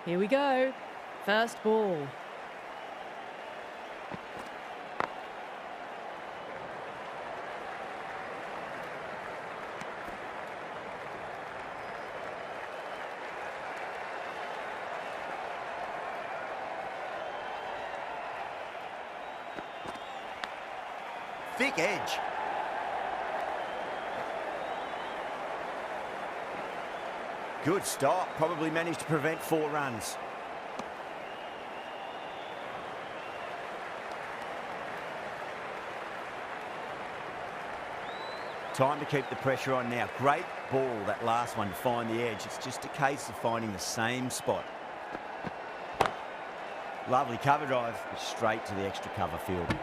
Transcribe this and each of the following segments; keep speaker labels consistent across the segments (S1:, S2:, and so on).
S1: Here we go. First ball.
S2: Thick edge. Good stop. Probably managed to prevent 4 runs. Time to keep the pressure on now. Great ball, that last one, to find the edge. It's just a case of finding the same spot. Lovely cover drive, straight to the extra cover field.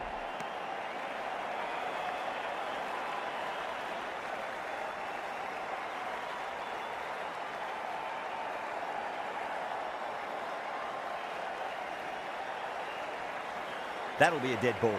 S2: That'll be a dead ball.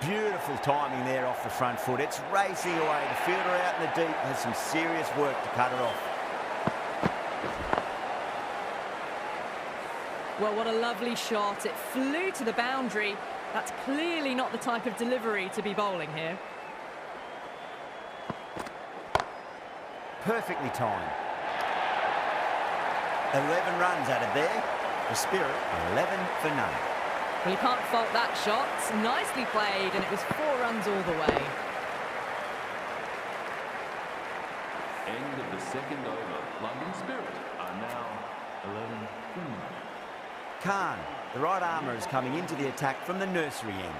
S2: Beautiful timing there off the front foot. It's racing away. The fielder out in the deep has some serious work to cut it off.
S1: Well, what a lovely shot. It flew to the boundary. That's clearly not the type of delivery to be bowling here.
S2: Perfectly timed. 11 runs added there. The Spirit, 11 for none.
S1: Well, you can't fault that shot. Nicely played, and it was 4 runs all the way.
S3: End of the second over. London Spirit are now 11 for none.
S2: Khan, the right armour, is coming into the attack from the nursery end.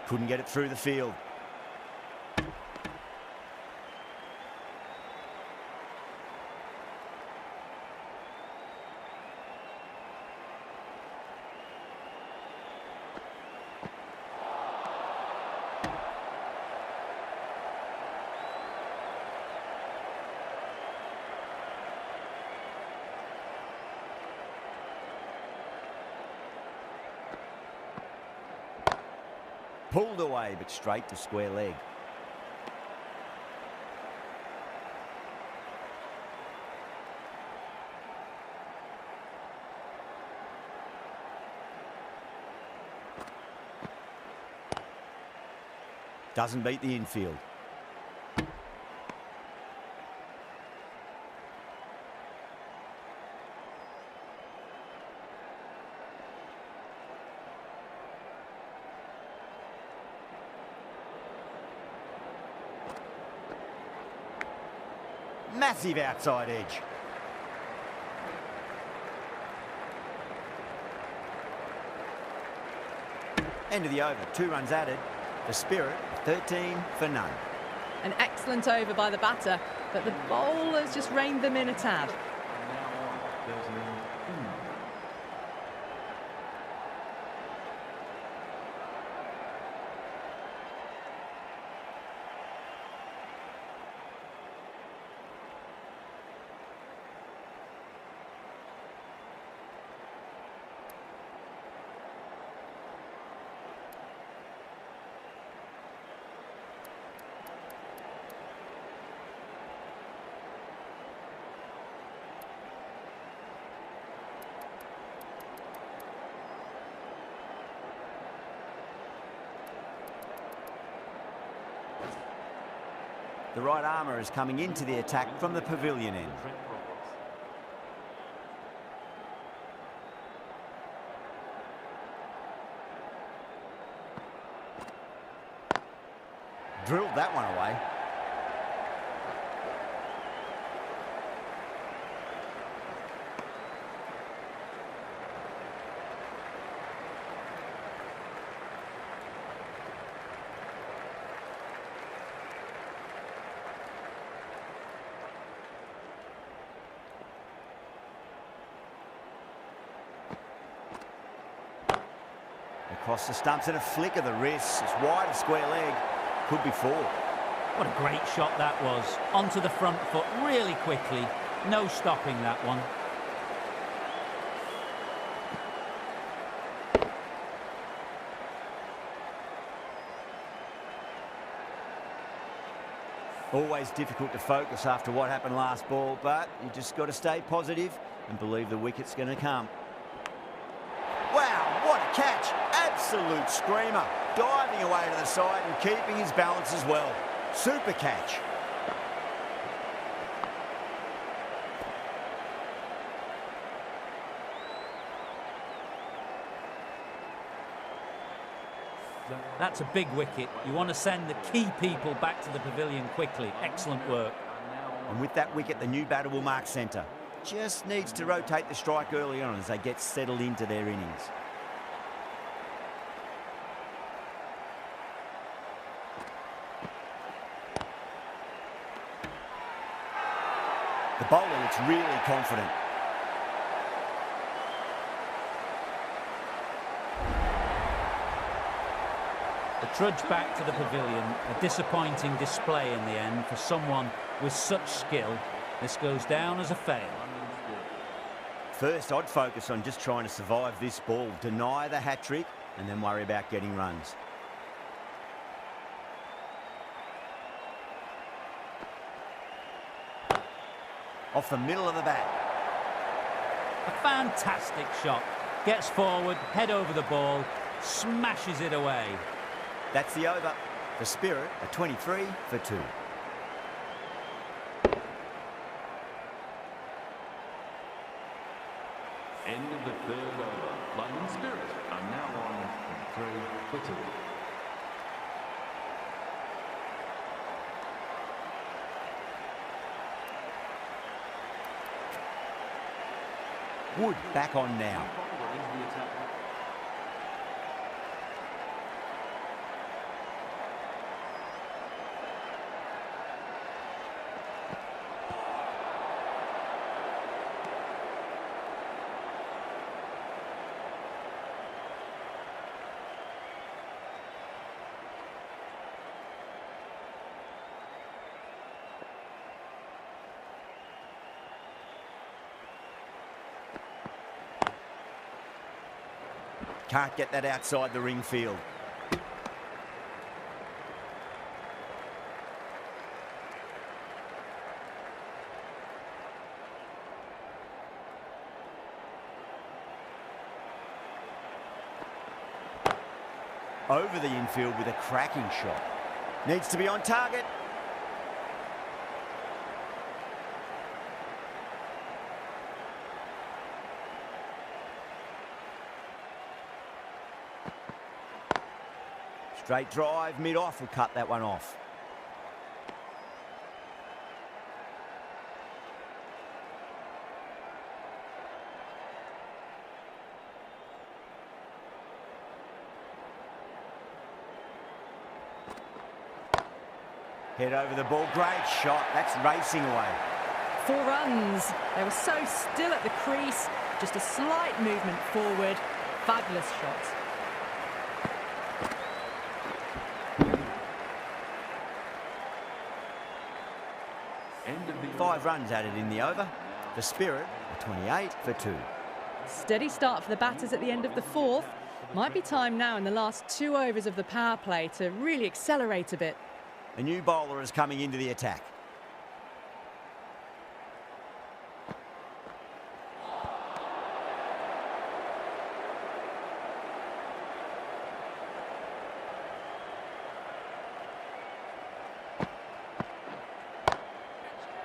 S2: Couldn't get it through the field. Pulled away, but straight to square leg. Doesn't beat the infield. Massive outside edge. End of the over, 2 runs added. The Spirit, 13 for none.
S1: An excellent over by the batter, but the bowlers just reined them in a tad.
S2: The right armour is coming into the attack from the pavilion end. Drilled that one away. Across the stumps and a flick of the wrist. It's wide of square leg. Could be 4.
S4: What a great shot that was. Onto the front foot really quickly. No stopping that one.
S2: Always difficult to focus after what happened last ball, but you just got to stay positive and believe the wicket's going to come. Wow, what a catch. Absolute screamer. Diving away to the side and keeping his balance as well. Super catch.
S4: That's a big wicket. You want to send the key people back to the pavilion quickly. Excellent work.
S2: And with that wicket, the new batter will mark centre. Just needs to rotate the strike early on as they get settled into their innings. The bowler looks really confident.
S4: The trudge back to the pavilion, a disappointing display in the end for someone with such skill. This goes down as a fail.
S2: First, I'd focus on just trying to survive this ball, deny the hat-trick, and then worry about getting runs. Off the middle of the bat.
S4: A fantastic shot. Gets forward, head over the ball, smashes it away.
S2: That's the over. The Spirit are 23 for 2.
S3: End of the 3rd over. London Spirit are now on 3 for 2.
S2: Wood back on now. Can't get that outside the ring field. Over the infield with a cracking shot. Needs to be on target. Straight drive, mid-off will cut that one off. Head over the ball, great shot, that's racing away.
S1: 4 runs. They were so still at the crease, just a slight movement forward. Fabulous shot.
S3: End of the
S2: 5 runs added in the over. The Spirit are 28 for 2.
S1: Steady start for the batters at the end of the 4th. Might be time now in the last 2 overs of the power play to really accelerate a bit.
S2: A new bowler is coming into the attack.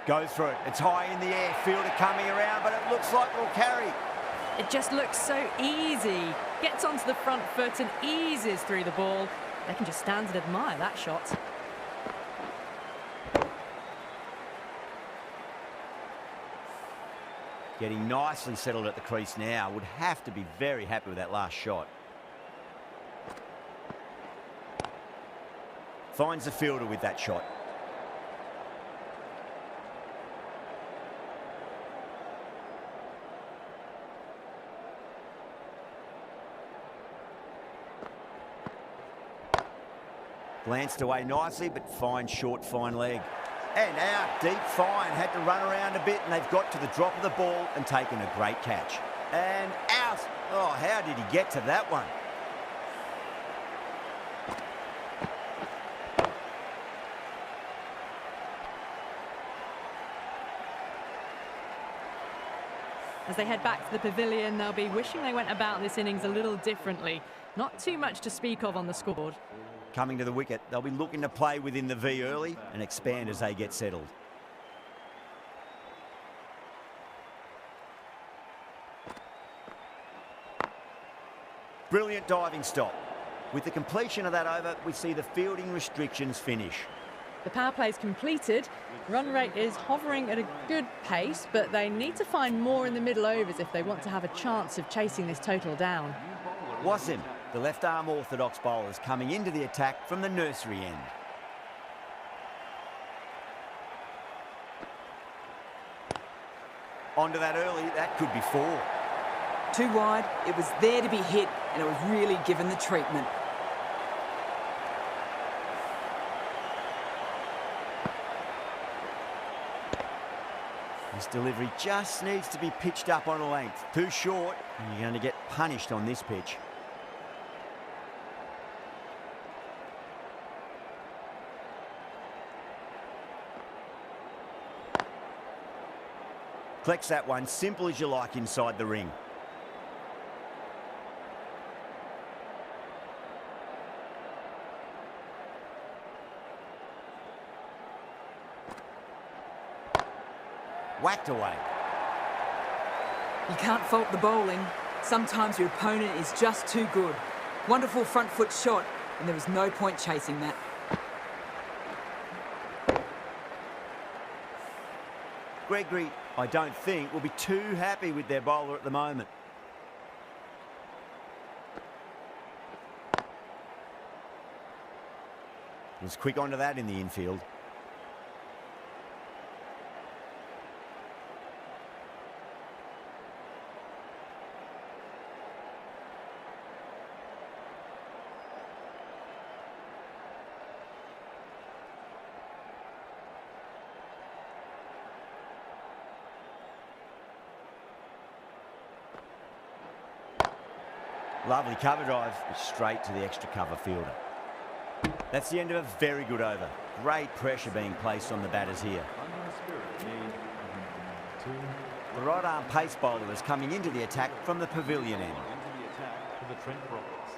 S2: Go through it. It's high in the air. Fielder coming around, but it looks like it'll carry.
S1: It just looks so easy. Gets onto the front foot and eases through the ball. They can just stand and admire that shot.
S2: Getting nicely settled at the crease now. Would have to be very happy with that last shot. Finds the fielder with that shot. Glanced away nicely, but fine short, fine leg. And out, deep fine. Had to run around a bit, and they've got to the drop of the ball and taken a great catch. And out. Oh, how did he get to that one?
S1: As they head back to the pavilion, they'll be wishing they went about this innings a little differently. Not too much to speak of on the scoreboard.
S2: Coming to the wicket, they'll be looking to play within the V early and expand as they get settled. Brilliant diving stop. With the completion of that over, we see the fielding restrictions finish.
S1: The power play's completed. Run rate is hovering at a good pace, but they need to find more in the middle overs if they want to have a chance of chasing this total down.
S2: Wasim, the left-arm orthodox bowlers, coming into the attack from the nursery end. Onto that early, that could be 4.
S5: Too wide, it was there to be hit, and it was really given the treatment.
S2: This delivery just needs to be pitched up on a length. Too short, and you're going to get punished on this pitch. Collects that one, simple as you like inside the ring. Whacked away.
S5: You can't fault the bowling. Sometimes your opponent is just too good. Wonderful front foot shot, and there was no point chasing that.
S2: Gregory, I don't think, will be too happy with their bowler at the moment. Was quick onto that in the infield. Lovely cover drive, straight to the extra cover fielder. That's the end of a very good over. Great pressure being placed on the batters here. The right arm pace bowler is coming into the attack from the pavilion end.
S3: For the Trent Rockets.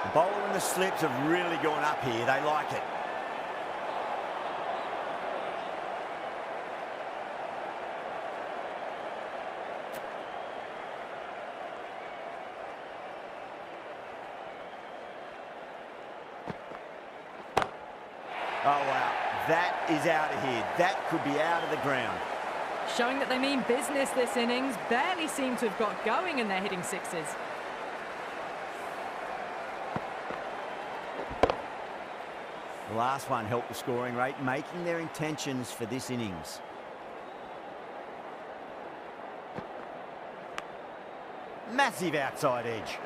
S2: The bowler and the slips have really gone up here. They like it. Oh, wow. That is out of here. That could be out of the ground.
S1: Showing that they mean business this innings. Barely seem to have got going and they're hitting sixes.
S2: The last one helped the scoring rate, making their intentions for this innings. Massive outside edge.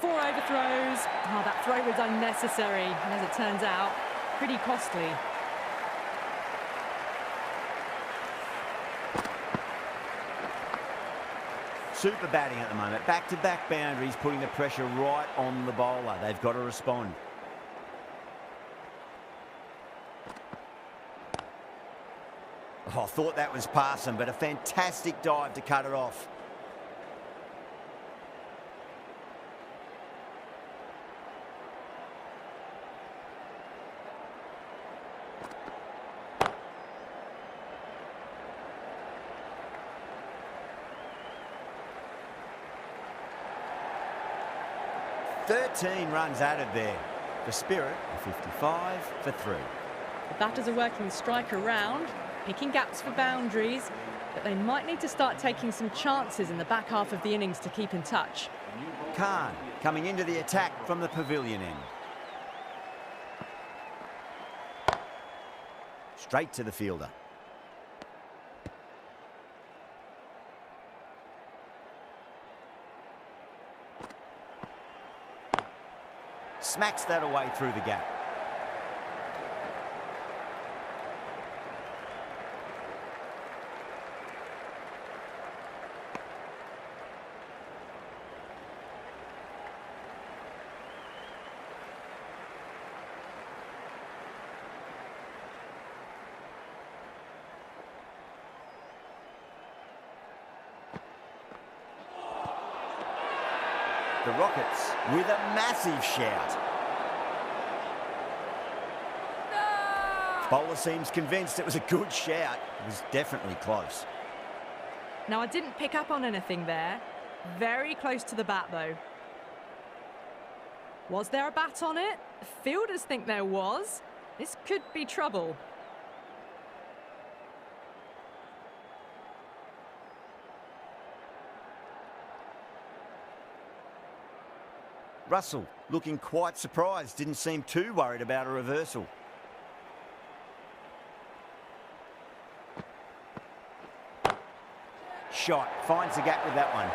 S1: Four overthrows. Oh, that throw was unnecessary, and as it turns out, pretty costly.
S2: Super batting at the moment. Back-to-back boundaries, putting the pressure right on the bowler. They've got to respond. Oh, I thought that was passing, but a fantastic dive to cut it off. "13 runs added there. The Spirit are 55 for 3.
S1: The batters are working the strike around, picking gaps for boundaries, but they might need to start taking some chances in the back half of the innings to keep in touch.
S2: Khan coming into the attack from the pavilion end. Straight to the fielder. Smacks that away through the gap. The Rockets with a massive shout. Bowler seems convinced it was a good shout. It was definitely close.
S1: Now, I didn't pick up on anything there. Very close to the bat, though. Was there a bat on it? Fielders think there was. This could be trouble.
S2: Russell looking quite surprised. Didn't seem too worried about a reversal. Shot. Finds the gap with that one.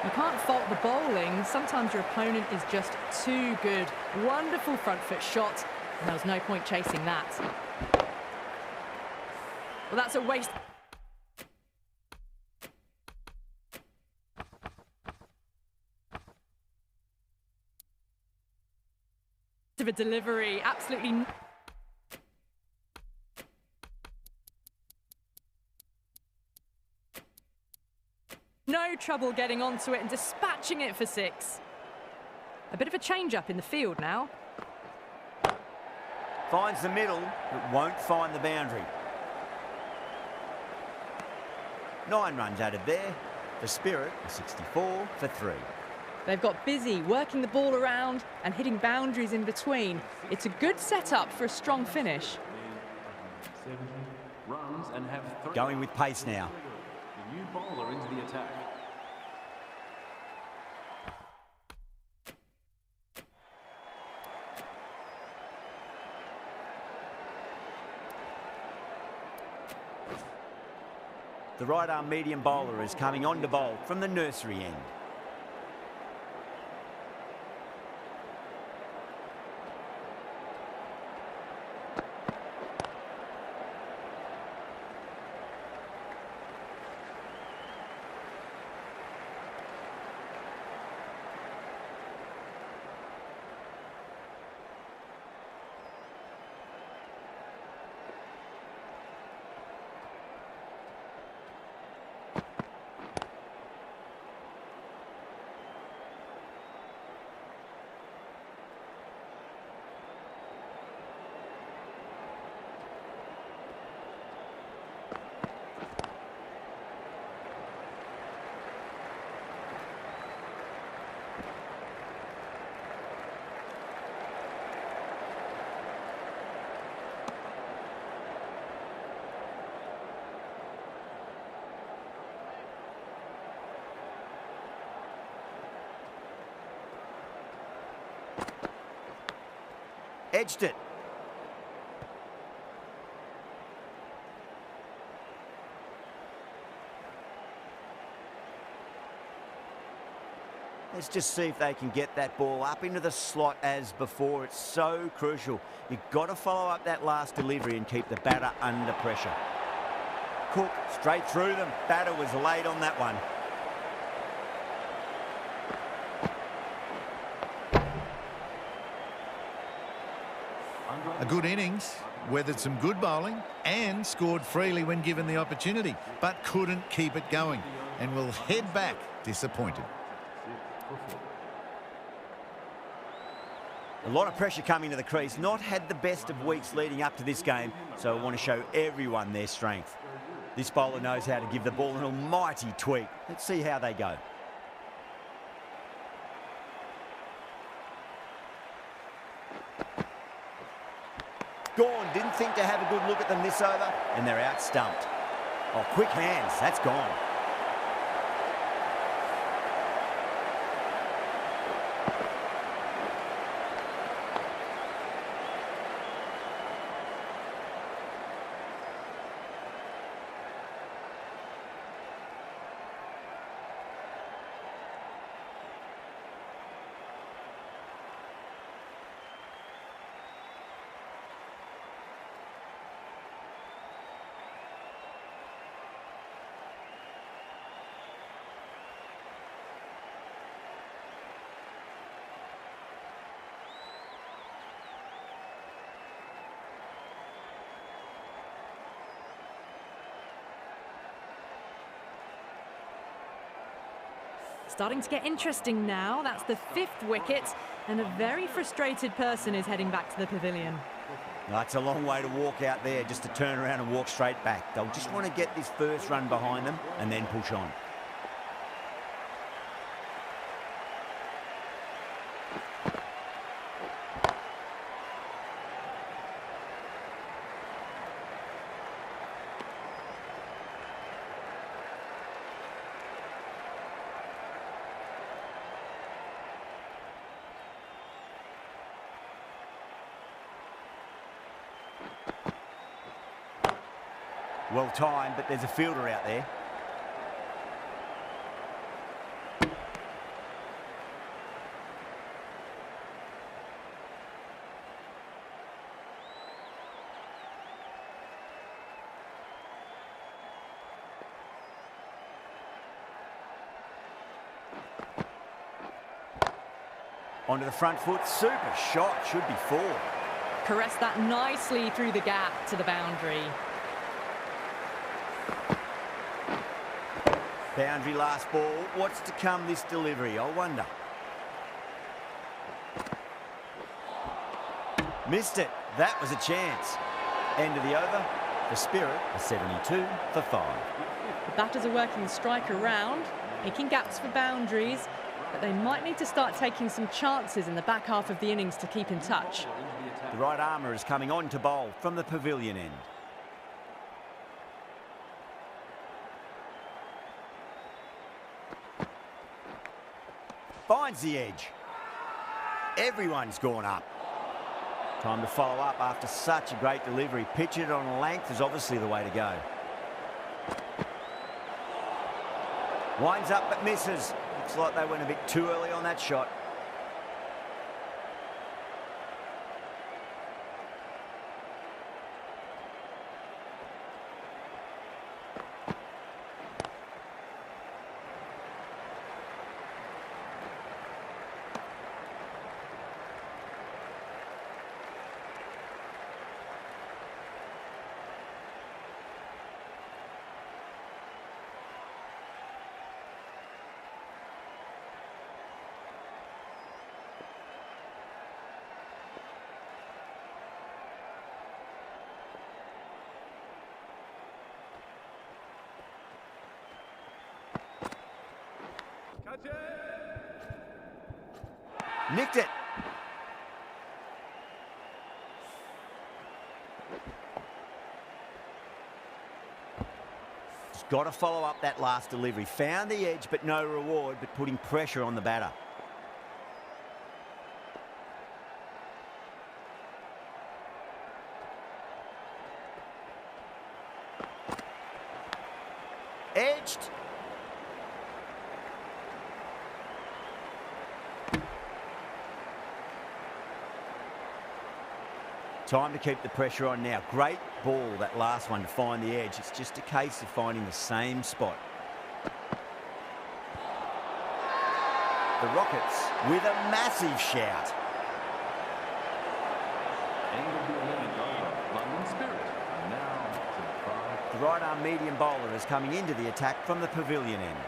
S1: You can't fault the bowling. Sometimes your opponent is just too good. Wonderful front foot shot, and there was no point chasing that. Well, that's a waste. Of a delivery, absolutely. No trouble getting onto it and dispatching it for 6. A bit of a change-up in the field now.
S2: Finds the middle, but won't find the boundary. 9 runs added there. The Spirit, a 64 for 3.
S1: They've got busy working the ball around and hitting boundaries in between. It's a good setup for a strong finish.
S3: Runs and have 3.
S2: Going with pace now.
S3: The new bowler into the attack.
S2: The right-arm medium bowler is coming on to bowl from the nursery end. Edged it. Let's just see if they can get that ball up into the slot as before. It's so crucial. You've got to follow up that last delivery and keep the batter under pressure. Cook straight through them. Batter was late on that one.
S6: A good innings, weathered some good bowling and scored freely when given the opportunity, but couldn't keep it going and will head back disappointed.
S2: A lot of pressure coming to the crease. Not had the best of weeks leading up to this game, so I want to show everyone their strength. This bowler knows how to give the ball an almighty tweak. Let's see how they go. Gone, didn't think to have a good look at them this over, and they're out stumped. Oh, quick hands, that's gone.
S1: Starting to get interesting now. That's the 5th wicket, and a very frustrated person is heading back to the pavilion.
S2: That's a long way to walk out there just to turn around and walk straight back. They'll just want to get this first run behind them and then push on. Well timed, but there's a fielder out there. Onto the front foot, super shot, should be 4.
S1: Caressed that nicely through the gap to the boundary.
S2: Boundary last ball. What's to come this delivery, I wonder. Missed it. That was a chance. End of the over. The Spirit are 72 for 5.
S1: The batters are working the strike around, picking gaps for boundaries, but they might need to start taking some chances in the back half of the innings to keep in touch.
S2: The right armour is coming on to bowl from the pavilion end. Finds the edge. Everyone's gone up. Time to follow up after such a great delivery. Pitch it on length is obviously the way to go. Winds up but misses. Looks like they went a bit too early on that shot. Nicked it. He's got to follow up that last delivery. Found the edge, but no reward, but putting pressure on the batter. Edged. Time to keep the pressure on now. Great ball, that last one, to find the edge. It's just a case of finding the same spot. The Rockets with a massive shout. The right arm medium bowler is coming into the attack from the pavilion end.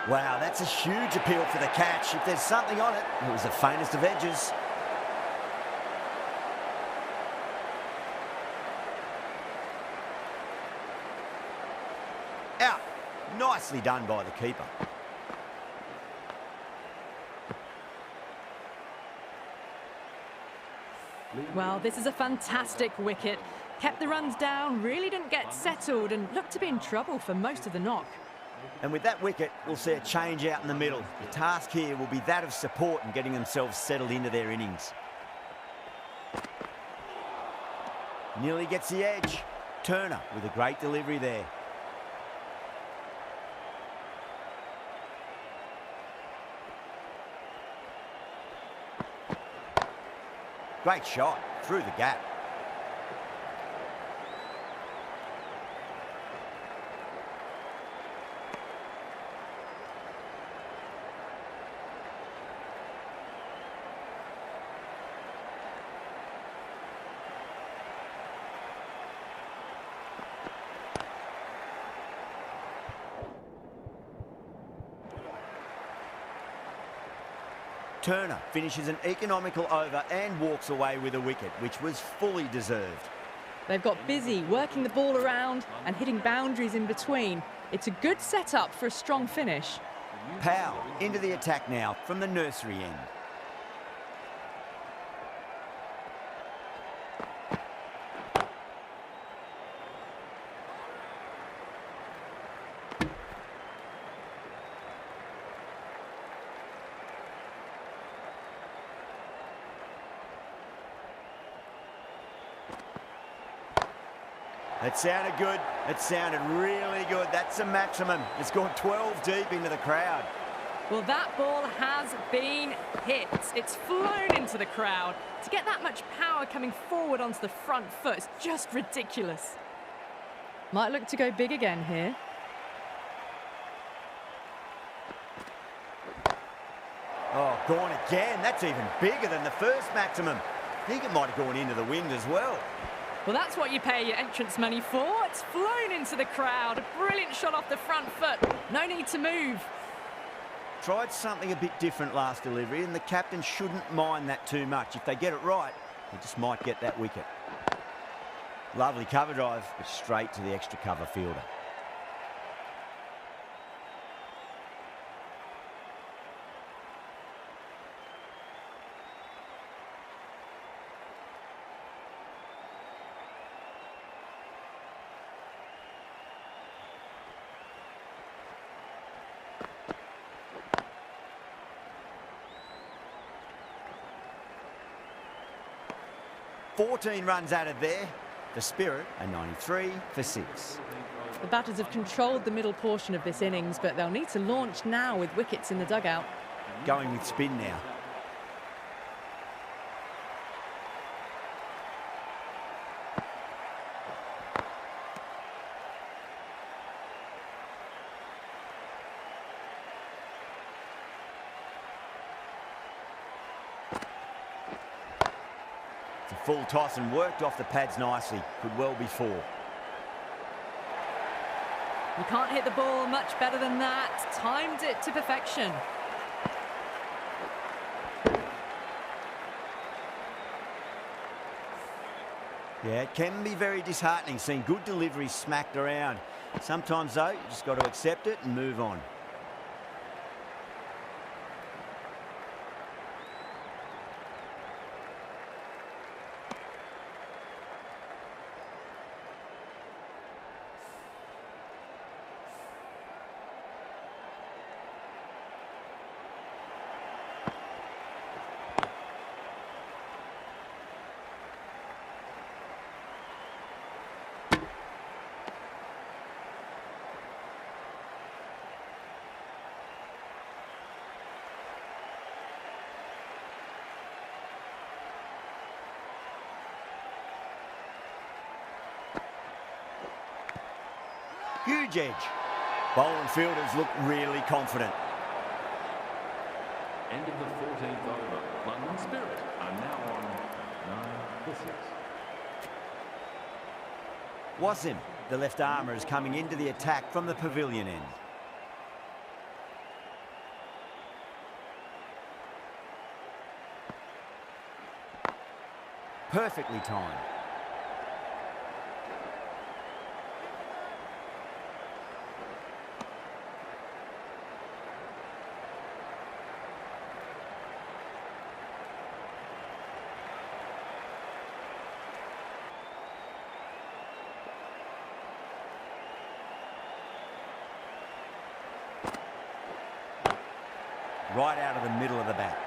S2: Wow, that's a huge appeal for the catch. If there's something on it, it was the faintest of edges. Out. Nicely done by the keeper.
S1: Well, this is a fantastic wicket. Kept the runs down, really didn't get settled, and looked to be in trouble for most of the knock.
S2: And with that wicket, we'll see a change out in the middle. The task here will be that of support and getting themselves settled into their innings. Nearly gets the edge. Turner with a great delivery there. Great shot through the gap. Turner finishes an economical over and walks away with a wicket, which was fully deserved.
S1: They've got busy working the ball around and hitting boundaries in between. It's a good setup for a strong finish.
S2: Powell into the attack now from the nursery end. It sounded good. It sounded really good. That's the maximum. It's gone 12 deep into the crowd.
S1: Well, that ball has been hit. It's flown into the crowd. To get that much power coming forward onto the front foot is just ridiculous. Might look to go big again here.
S2: Oh, gone again. That's even bigger than the first maximum. I think it might have gone into the wind as well.
S1: Well, that's what you pay your entrance money for. It's flown into the crowd. A brilliant shot off the front foot. No need to move.
S2: Tried something a bit different last delivery, and the captain shouldn't mind that too much. If they get it right, they just might get that wicket. Lovely cover drive, but straight to the extra cover fielder. $14 runs added there. The Spirit are 93 for 6.
S1: The batters have controlled the middle portion of this innings, but they'll need to launch now with wickets in the dugout.
S2: Going with spin now. Full toss and worked off the pads nicely. Could well be 4.
S1: You can't hit the ball much better than that. Timed it to perfection.
S2: Yeah, it can be very disheartening seeing good deliveries smacked around. Sometimes, though, you just got to accept it and move on. Huge edge. Bowling fielders look really confident.
S3: End of the 14th over. London Spirit are now on 9 for 6.
S2: Wasim, the left armour, is coming into the attack from the pavilion end. Perfectly timed. Right out of the middle of the bat.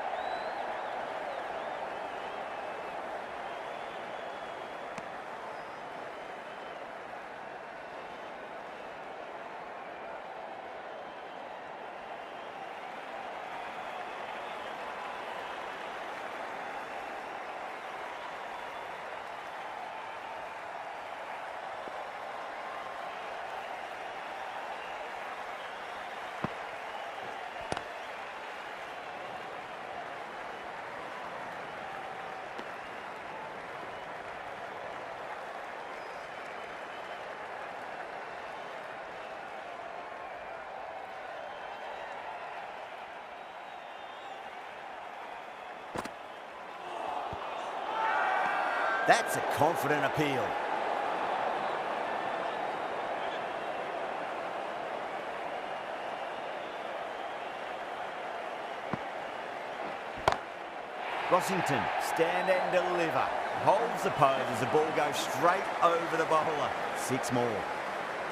S2: That's a confident appeal. Rossington, stand and deliver. Holds the pose as the ball goes straight over the bowler. 6 more.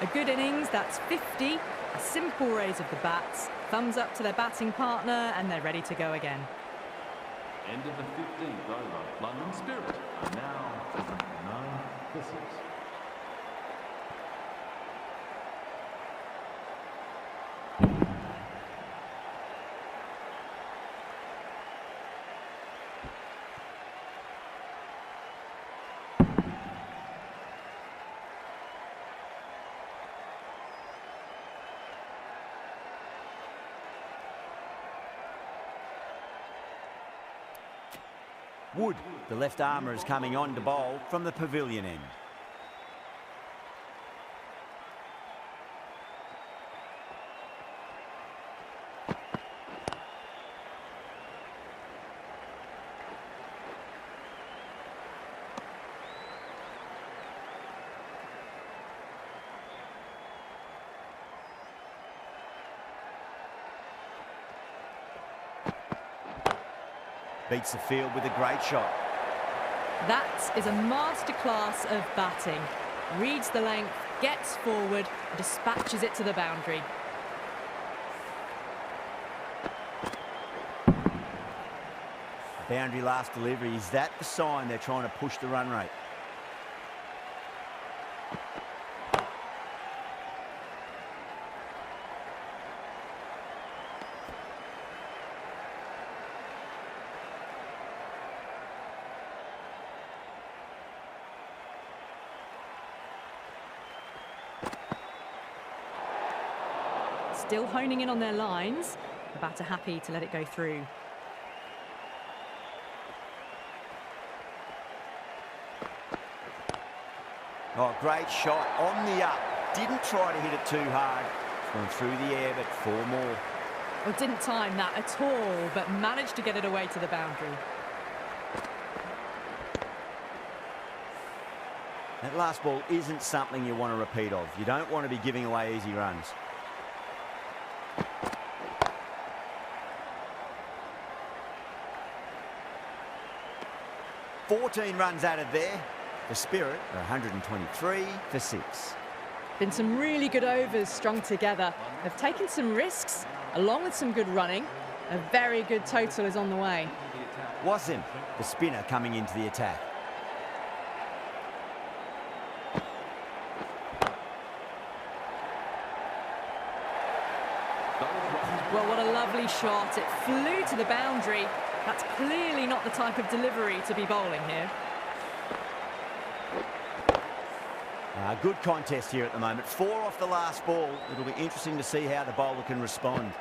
S1: A good innings, that's 50. A simple raise of the bats. Thumbs up to their batting partner, and they're ready to go again.
S3: End of the 15th over. London Spirit are now 9 for 6.
S2: Wood, the left armour, is coming on to bowl from the pavilion end. Beats the field with a great shot.
S1: That is a masterclass of batting. Reads the length, gets forward, and dispatches it to the boundary.
S2: Boundary last delivery. Is that the sign they're trying to push the run rate?
S1: Still honing in on their lines. The batter happy to let it go through.
S2: Oh, great shot on the up. Didn't try to hit it too hard. It's gone through the air, but 4 more.
S1: Well, didn't time that at all, but managed to get it away to the boundary.
S2: That last ball isn't something you want to repeat of. You don't want to be giving away easy runs. $14 runs added there. The Spirit are 123 for 6.
S1: Been some really good overs strung together. They've taken some risks, along with some good running. A very good total is on the way.
S2: Wasim, the spinner, coming into the attack.
S1: Well, what a lovely shot. It flew to the boundary. That's clearly not the type of delivery to be bowling here.
S2: Good contest here at the moment. 4 off the last ball. It'll be interesting to see how the bowler can respond.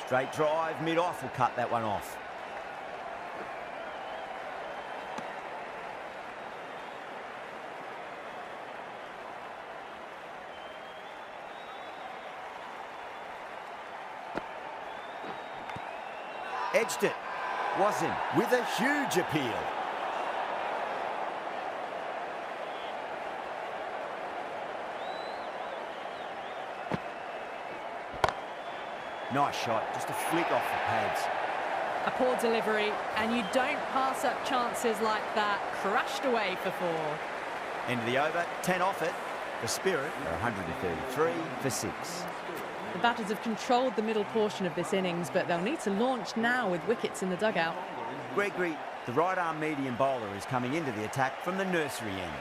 S2: Straight drive, mid-off will cut that one off. Edged it. Wasim with a huge appeal. Nice shot, just a flick off the pads.
S1: A poor delivery, and you don't pass up chances like that. Crashed away for 4.
S2: End of the over, 10 off it. The Spirit are 133 for 6.
S1: The batters have controlled the middle portion of this innings, but they'll need to launch now with wickets in the dugout.
S2: Gregory, the right-arm medium bowler, is coming into the attack from the nursery end.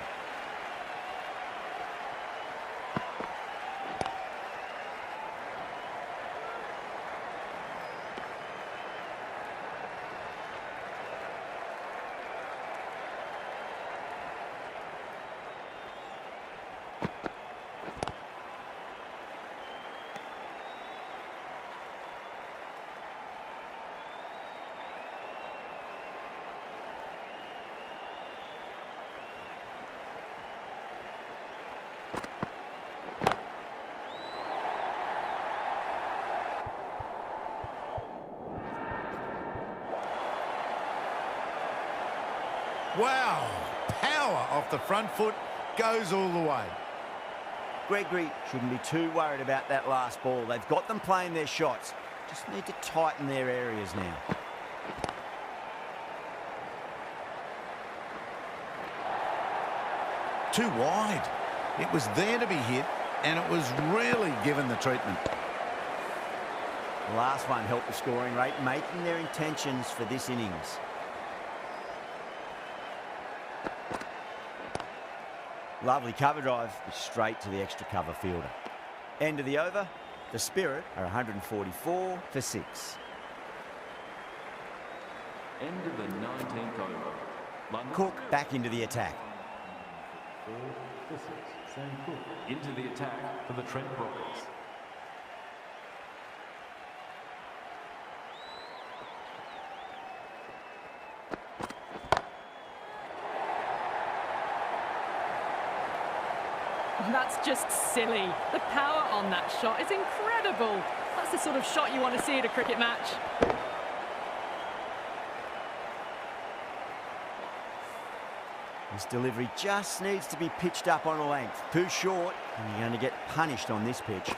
S6: Wow, power off the front foot, goes all the way.
S2: Gregory shouldn't be too worried about that last ball. They've got them playing their shots. Just need to tighten their areas now.
S6: Too wide. It was there to be hit, and it was really given the treatment.
S2: The last one helped the scoring rate, making their intentions for this innings. Lovely cover drive, straight to the extra cover fielder. End of the over. The Spirit are 144 for 6.
S3: End of the 19th over. London
S2: Cook
S3: Spirit.
S2: back into the attack.
S3: 4 for 6. Sam Cook into the attack for the Trent Rockets.
S1: That's just silly. The power on that shot is incredible. That's the sort of shot you want to see at a cricket match.
S2: This delivery just needs to be pitched up on a length. Too short, and you're going to get punished on this pitch.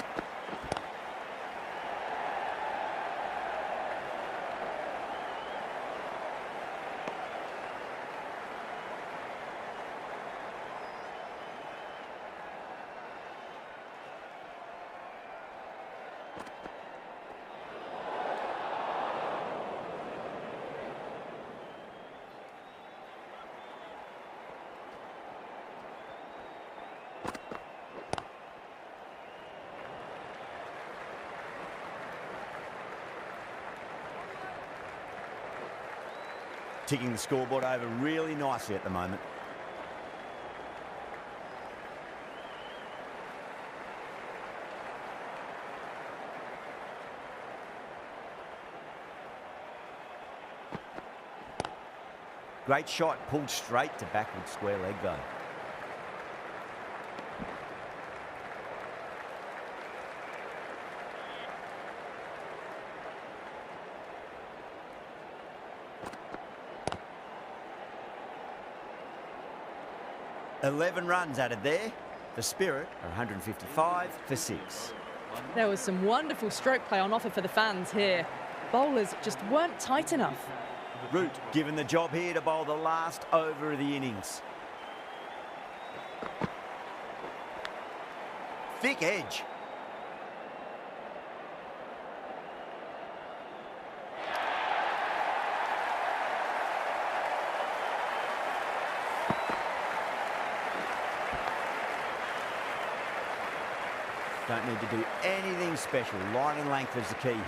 S2: Ticking the scoreboard over really nicely at the moment. Great shot, pulled straight to backward square leg though. .11 runs added there. The Spirit are 155 for 6.
S1: There was some wonderful stroke play on offer for the fans here. Bowlers just weren't tight enough.
S2: Root given the job here to bowl the last over of the innings. Thick edge. Don't need to do anything special. Line and length is the key here.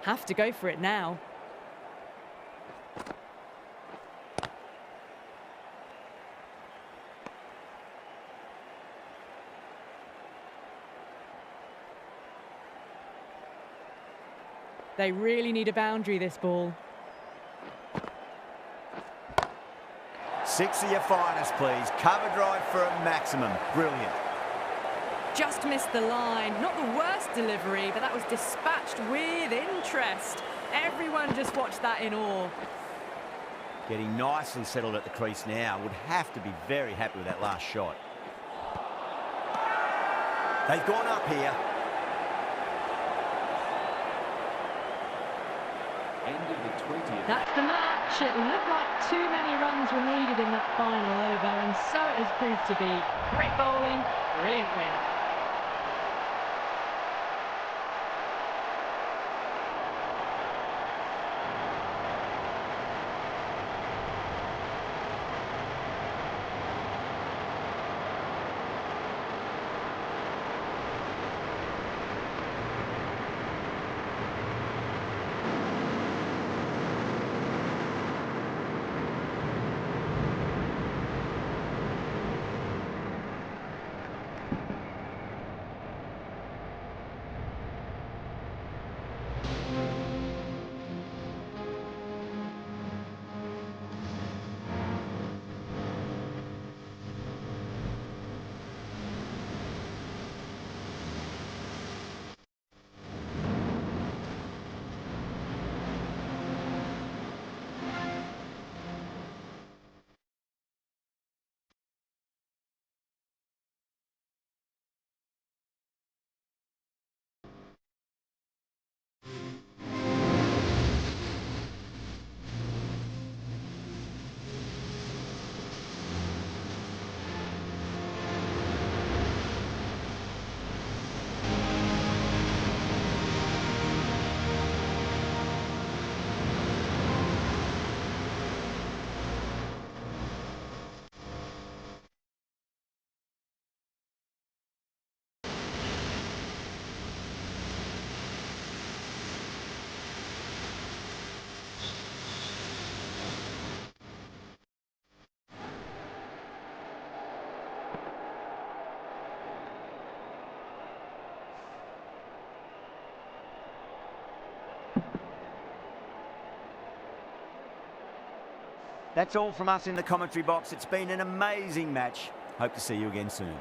S1: Have to go for it now. They really need a boundary, this ball.
S2: 6 of your finest, please. Cover drive for a maximum. Brilliant.
S1: Just missed the line. Not the worst delivery, but that was dispatched with interest. Everyone just watched that in awe.
S2: Getting nicely settled at the crease now. Would have to be very happy with that last shot. They've gone up here.
S3: End of the 20th.
S1: That's the match. It looked like too many runs were needed in that final over, and so it has proved to be. Great bowling, brilliant win.
S2: That's all from us in the commentary box. It's been an amazing match. Hope to see you again soon.